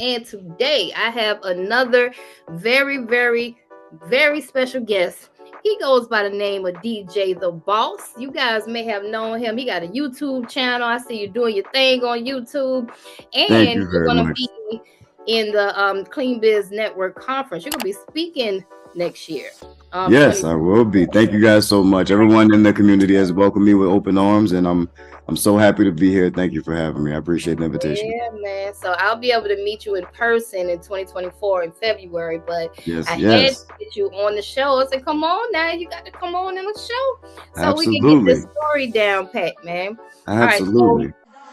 And today I have another very, very, very special guest. He goes by the name of DJ The Boss. You guys may have known him. He got a YouTube channel. I see you doing your thing on YouTube. Thank And you you're very going to much. be in the Clean Biz Network conference. You're going to be speaking next year. Yes, I will be. Thank you guys so much. Everyone in the community has welcomed me with open arms, and I'm so happy to be here. Thank you for having me. I appreciate the invitation. Yeah, man. So I'll be able to meet you in person in 2024 in February, but Yes, I had to yes, get you on the show. I said, come on now, you got to come on in the show so we can get this absolutely, story down pat, man. All right, so absolutely.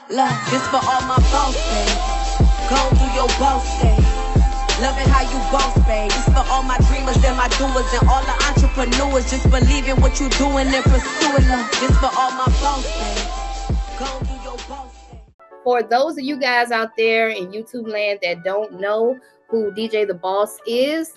Look, this for all my boss babes. Go do your boss thing. Loving how you boss, babe. This for all my dreamers and my doers and all the entrepreneurs. Just believe in what you're doing and pursuing them. This for all my boss babes. Go do your boss thing. for those of you guys out there in YouTube land that don't know who DJ The Boss is,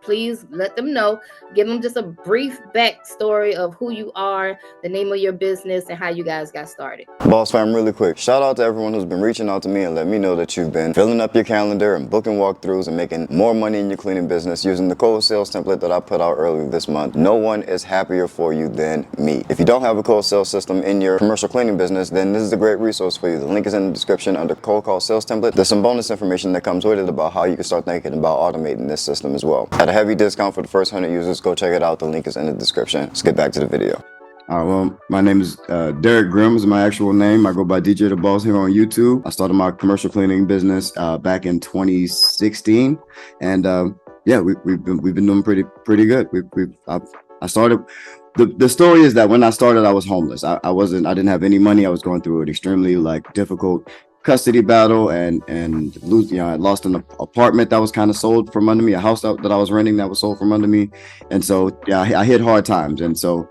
please let them know. Give them just a brief backstory of who you are, the name of your business, and how you guys got started. Boss fam, really quick, shout out to everyone who's been reaching out to me and let me know that you've been filling up your calendar and booking walkthroughs and making more money in your cleaning business using the cold sales template that I put out earlier this month. No one is happier for you than me. If you don't have a cold sales system in your commercial cleaning business, then this is a great resource for you. The link is in the description under cold call sales template. There's some bonus information that comes with it about how you can start thinking about automating this system as well. At a heavy discount for the first 100 users, go check it out. The link is in the description. Let's get back to the video. All right, well, my name is Derek Grimm is my actual name. I go by DJ The Boss here on YouTube. I started my commercial cleaning business back in 2016, and yeah, we've been doing pretty good. I started. The story is that when I started, I was homeless. I didn't have any money. I was going through an extremely difficult custody battle and I lost an apartment that was kind of sold from under me, a house that I was renting that was sold from under me, and so yeah, I hit hard times, and so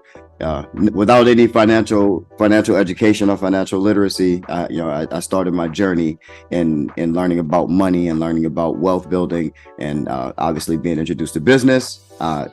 without any financial education or financial literacy, I started my journey in learning about money and learning about wealth building, and obviously being introduced to business.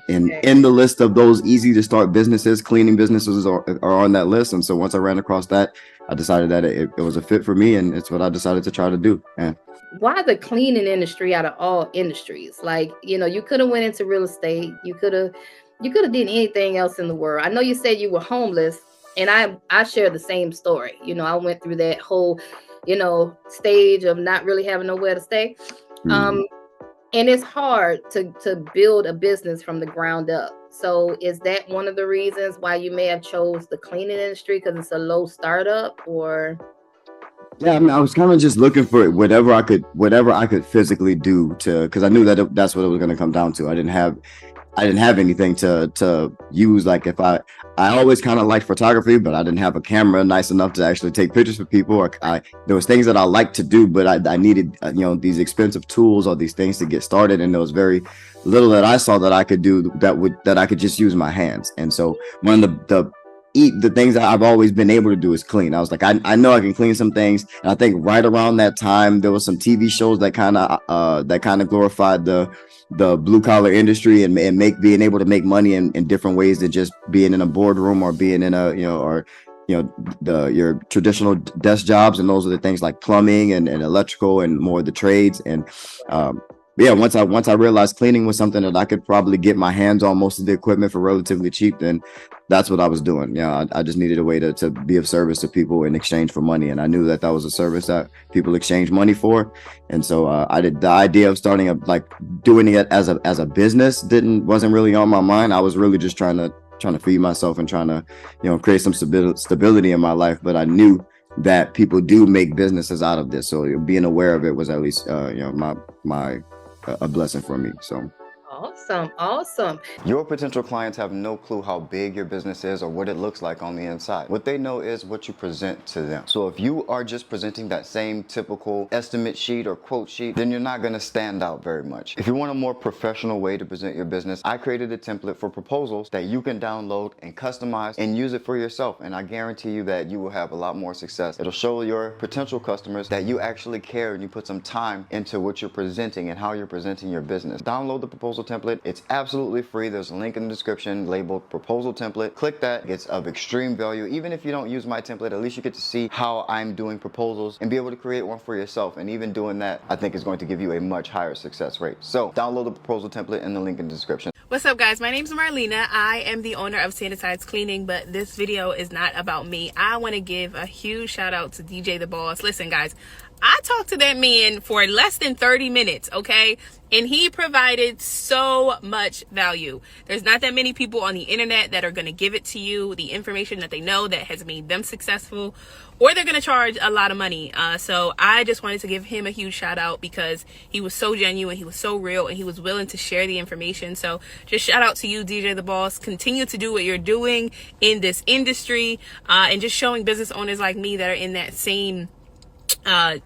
In the list of those easy to start businesses, cleaning businesses are on that list, and so once I ran across that, I decided that it was a fit for me, and it's what I decided to try to do. Yeah. Why the cleaning industry out of all industries? You could have went into real estate. You could have did anything else in the world. I know you said you were homeless, and I share the same story. I went through that whole, stage of not really having nowhere to stay. Mm-hmm. And it's hard to build a business from the ground up. So is that one of the reasons why you may have chose the cleaning industry, because it's a low startup? Or yeah, I mean, I was kind of just looking for whatever I could physically do because I knew that that's what it was going to come down to. I didn't have anything to use. Like if I always kind of liked photography, but I didn't have a camera nice enough to actually take pictures for people. Or there was things that I liked to do, but I needed these expensive tools or these things to get started, and there was very little that I saw that I could do that I could just use my hands. And so one of the things that I've always been able to do is clean. I was like, I know I can clean some things. And I think right around that time, there was some TV shows that kind of glorified the blue collar industry and being able to make money in different ways than just being in a boardroom or being in your traditional desk jobs. And those are the things like plumbing and electrical and more of the trades. And yeah, once I realized cleaning was something that I could probably get my hands on most of the equipment for relatively cheap, then that's what I was doing. I just needed a way to be of service to people in exchange for money, and I knew that was a service that people exchange money for. And so the idea of starting doing it as a business wasn't really on my mind. I was really just trying to feed myself and trying to create some stability in my life. But I knew that people do make businesses out of this, so being aware of it was at least a blessing for me. So Awesome. your potential clients have no clue how big your business is or what it looks like on the inside. What they know is what you present to them. So if you are just presenting that same typical estimate sheet or quote sheet, then you're not going to stand out very much. If you want a more professional way to present your business, I created a template for proposals that you can download and customize and use it for yourself. And I guarantee you that you will have a lot more success. It'll show your potential customers that you actually care and you put some time into what you're presenting and how you're presenting your business. Download the proposal proposal template. It's absolutely free. There's a link in the description labeled proposal template. Click that. It's of extreme value. Even if you don't use my template, at least you get to see how I'm doing proposals and be able to create one for yourself. And even doing that, I think is going to give you a much higher success rate. So download the proposal template in the link in the description. What's up, guys? My name is Marlena. I am the owner of Tenacity Cleaning, but this video is not about me. I want to give a huge shout out to DJ the Boss. Listen, guys, I talked to that man for less than 30 minutes, okay? And he provided so much value. There's not that many people on the internet that are going to give it to you, the information that they know that has made them successful, or they're going to charge a lot of money. So I just wanted to give him a huge shout out because he was so genuine, he was so real, and he was willing to share the information. So just shout out to you, DJ the Boss. Continue to do what you're doing in this industry, and just showing business owners like me that are in that same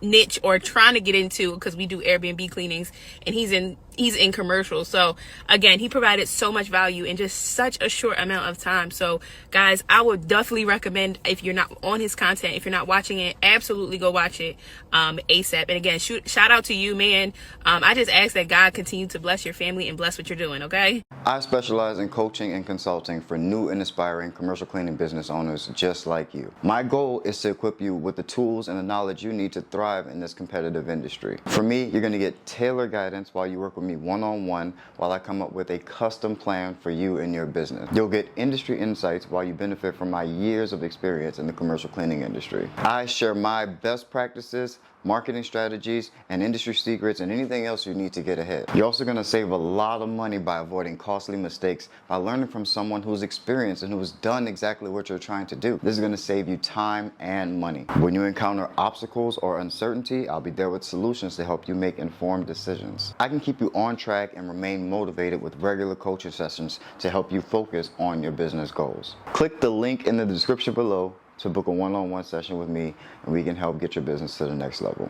niche or trying to get into, because we do Airbnb cleanings and he's in commercials. So again, he provided so much value in just such a short amount of time. So guys, I would definitely recommend, if you're not on his content, if you're not watching it, absolutely go watch it ASAP. And again, shout out to you, man. I just ask that God continue to bless your family and bless what you're doing, okay? I specialize in coaching and consulting for new and aspiring commercial cleaning business owners just like you. My goal is to equip you with the tools and the knowledge you need to thrive in this competitive industry. For me, you're going to get tailored guidance while you work with me one-on-one while I come up with a custom plan for you and your business. You'll get industry insights while you benefit from my years of experience in the commercial cleaning industry. I share my best practices, marketing strategies, and industry secrets, and anything else you need to get ahead. You're also going to save a lot of money by avoiding costly mistakes by learning from someone who's experienced and who's done exactly what you're trying to do. This is going to save you time and money. When you encounter obstacles or uncertainty, I'll be there with solutions to help you make informed decisions. I can keep you on track and remain motivated with regular coaching sessions to help you focus on your business goals. Click the link in the description below to book a one-on-one session with me, and we can help get your business to the next level.